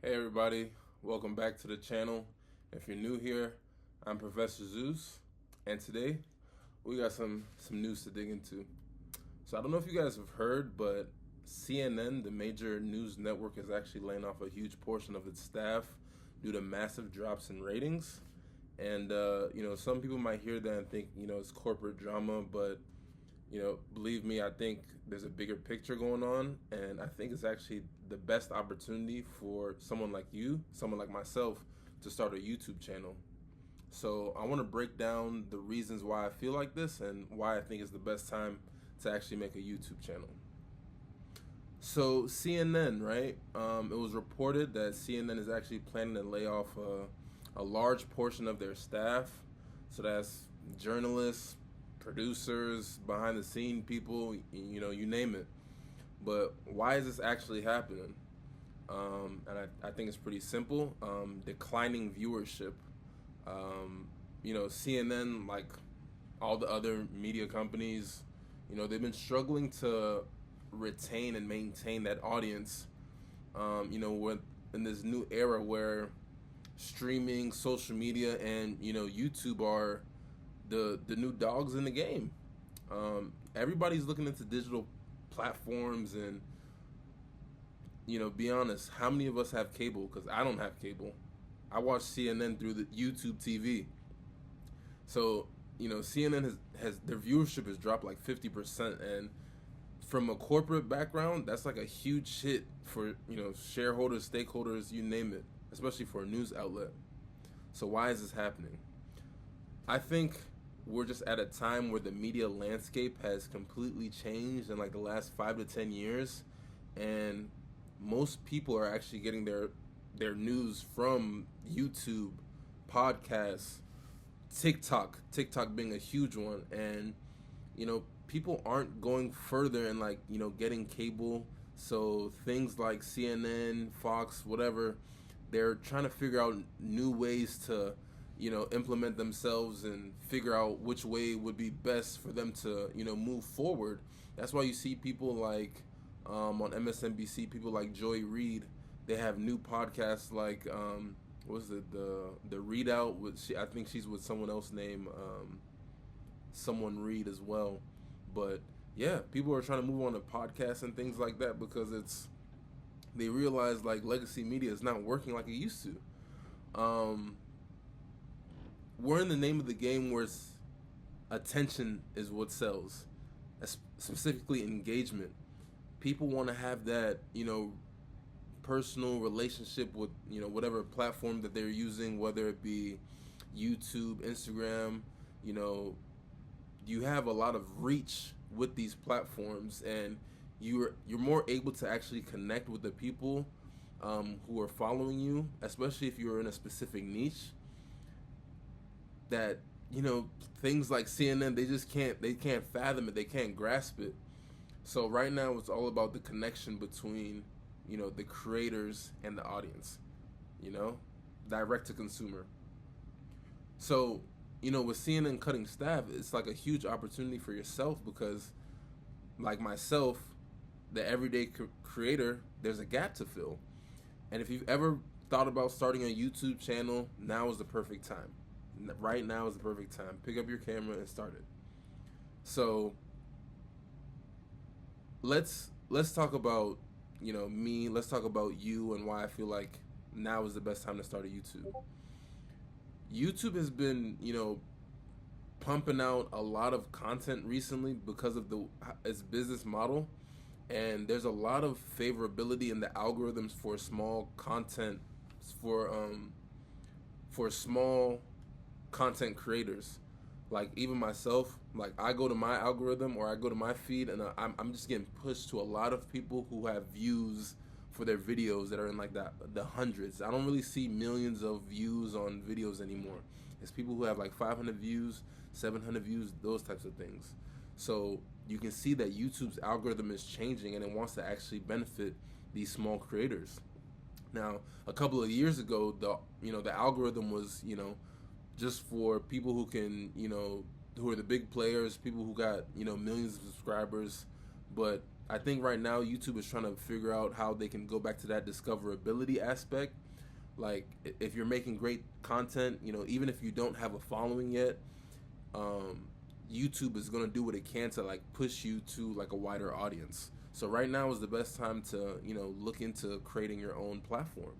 Hey everybody, welcome back to the channel. If you're new here, I'm Professor Zeus, and today we got some news to dig into. So I don't know if you guys have heard, but CNN, the major news network, is actually laying off a huge portion of its staff due to massive drops in ratings. And some people might hear that and think it's corporate drama, but believe me, I think there's a bigger picture going on, and I think it's actually the best opportunity for someone like you, someone like myself, to start a YouTube channel. So I want to break down the reasons why I feel like this and why I think it's the best time to actually make a YouTube channel. So CNN, right? It was reported that CNN is actually planning to lay off a large portion of their staff. So that's journalists, producers, behind the scene people, you name it. But why is this actually happening? And I think it's pretty simple. Declining viewership. CNN, like all the other media companies, they've been struggling to retain and maintain that audience. We're in this new era where streaming, social media, and YouTube are the new dogs in the game. Everybody's looking into digital platforms, and be honest, how many of us have cable? Because I don't have cable. I watch CNN through the YouTube TV. So CNN has their viewership has dropped like 50%, and from a corporate background, that's like a huge hit for shareholders, stakeholders, you name it, especially for a news outlet. So why is this happening? I think we're just at a time where the media landscape has completely changed in like the last 5 to 10 years, and most people are actually getting their news from YouTube, podcasts, TikTok being a huge one. And people aren't going further and like getting cable. So things like CNN, Fox, whatever, they're trying to figure out new ways to implement themselves and figure out which way would be best for them to move forward. That's why you see people like on MSNBC, people like Joy Reid. They have new podcasts like what was it, the Readout with I think she's with someone else named someone Reid as well. But yeah, people are trying to move on to podcasts and things like that because they realize like legacy media is not working like it used to. We're in the name of the game where attention is what sells, specifically engagement. People want to have that personal relationship with whatever platform that they're using, whether it be YouTube, Instagram. You have a lot of reach with these platforms, and you're more able to actually connect with the people who are following you, especially if you're in a specific niche. That things like CNN, they can't fathom it, they can't grasp it. So right now it's all about the connection between the creators and the audience, direct to consumer. So with CNN cutting staff, it's like a huge opportunity for yourself because, like myself, the everyday creator, there's a gap to fill. And if you've ever thought about starting a YouTube channel, now is the perfect time. Right now is the perfect time. Pick up your camera and start it. So let's talk about me. Let's talk about you and why I feel like now is the best time to start a YouTube. YouTube has been pumping out a lot of content recently because of its business model, and there's a lot of favorability in the algorithms for small content for small content creators. Like even myself, like I go to my algorithm or I go to my feed, and I'm just getting pushed to a lot of people who have views for their videos that are in like the hundreds. I don't really see millions of views on videos anymore. It's people who have like 500 views, 700 views, those types of things. So you can see that YouTube's algorithm is changing, and it wants to actually benefit these small creators. Now, a couple of years ago, the algorithm was just for people who can who are the big players, people who got millions of subscribers. But I think right now YouTube is trying to figure out how they can go back to that discoverability aspect. Like if you're making great content, you know, even if you don't have a following yet, YouTube is gonna do what it can to like push you to like a wider audience. So right now is the best time to, you know, look into creating your own platform.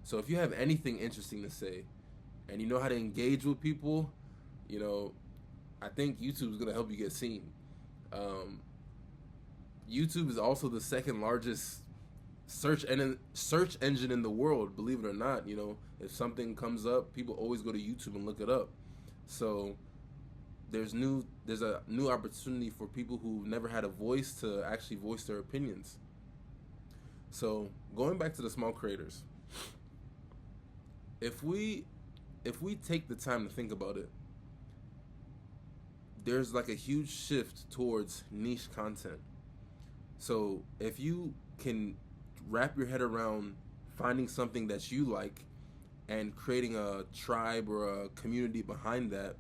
So if you have anything interesting to say and you know how to engage with people, you know, I think YouTube is gonna help you get seen. YouTube is also the second largest search engine in the world, believe it or not. You know, if something comes up, people always go to YouTube and look it up. So there's a new opportunity for people who never had a voice to actually voice their opinions. So going back to the small creators, if we take the time to think about it, there's like a huge shift towards niche content. So if you can wrap your head around finding something that you like and creating a tribe or a community behind that,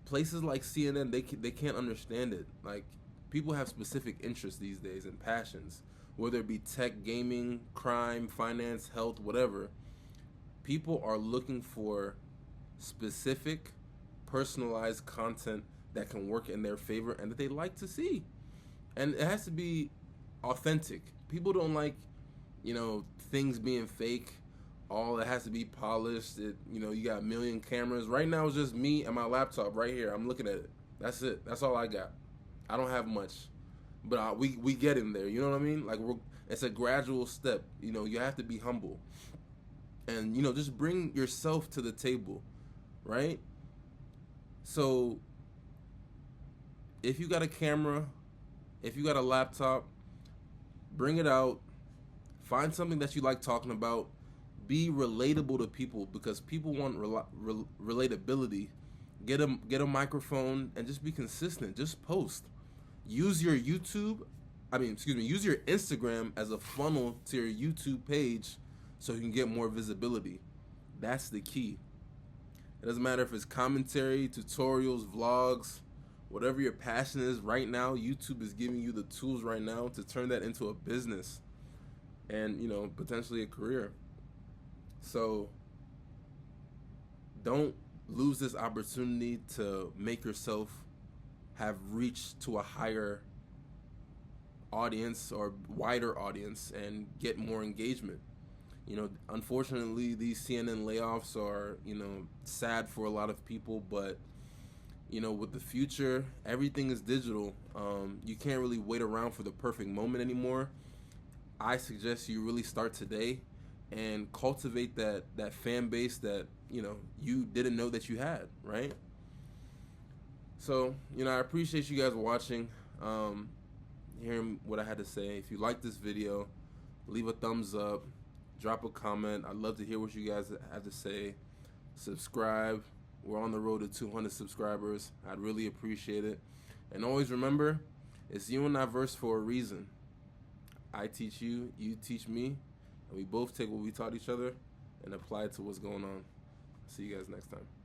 places like CNN, they can't understand it. Like, people have specific interests these days and passions, whether it be tech, gaming, crime, finance, health, whatever. People are looking for specific, personalized content that can work in their favor and that they like to see. And it has to be authentic. People don't like, you know, things being fake. All it has to be polished. You know, you got a million cameras. Right now it's just me and my laptop right here. I'm looking at it. That's it. That's all I got. I don't have much, but we get in there. You know what I mean? Like, it's a gradual step. You know, you have to be humble, and you know, just bring yourself to the table, right? So, if you got a camera, if you got a laptop, bring it out. Find something that you like talking about. Be relatable to people, because people want relatability. Get a microphone and just be consistent. Just post. Use your use your Instagram as a funnel to your YouTube page so you can get more visibility. That's the key. It doesn't matter if it's commentary, tutorials, vlogs, whatever your passion is. Right now, YouTube is giving you the tools right now to turn that into a business and, you know, potentially a career. So don't lose this opportunity to make yourself have reached to a higher audience or wider audience and get more engagement. You know, unfortunately, these CNN layoffs are, you know, sad for a lot of people, but you know, with the future, everything is digital. You can't really wait around for the perfect moment anymore. I suggest you really start today and cultivate that fan base that, you know, you didn't know that you had, right? So, you know, I appreciate you guys watching, hearing what I had to say. If you like this video, leave a thumbs up, drop a comment. I'd love to hear what you guys have to say. Subscribe. We're on the road to 200 subscribers. I'd really appreciate it. And always remember, it's you and I verse for a reason. I teach you, you teach me, and we both take what we taught each other and apply it to what's going on. See you guys next time.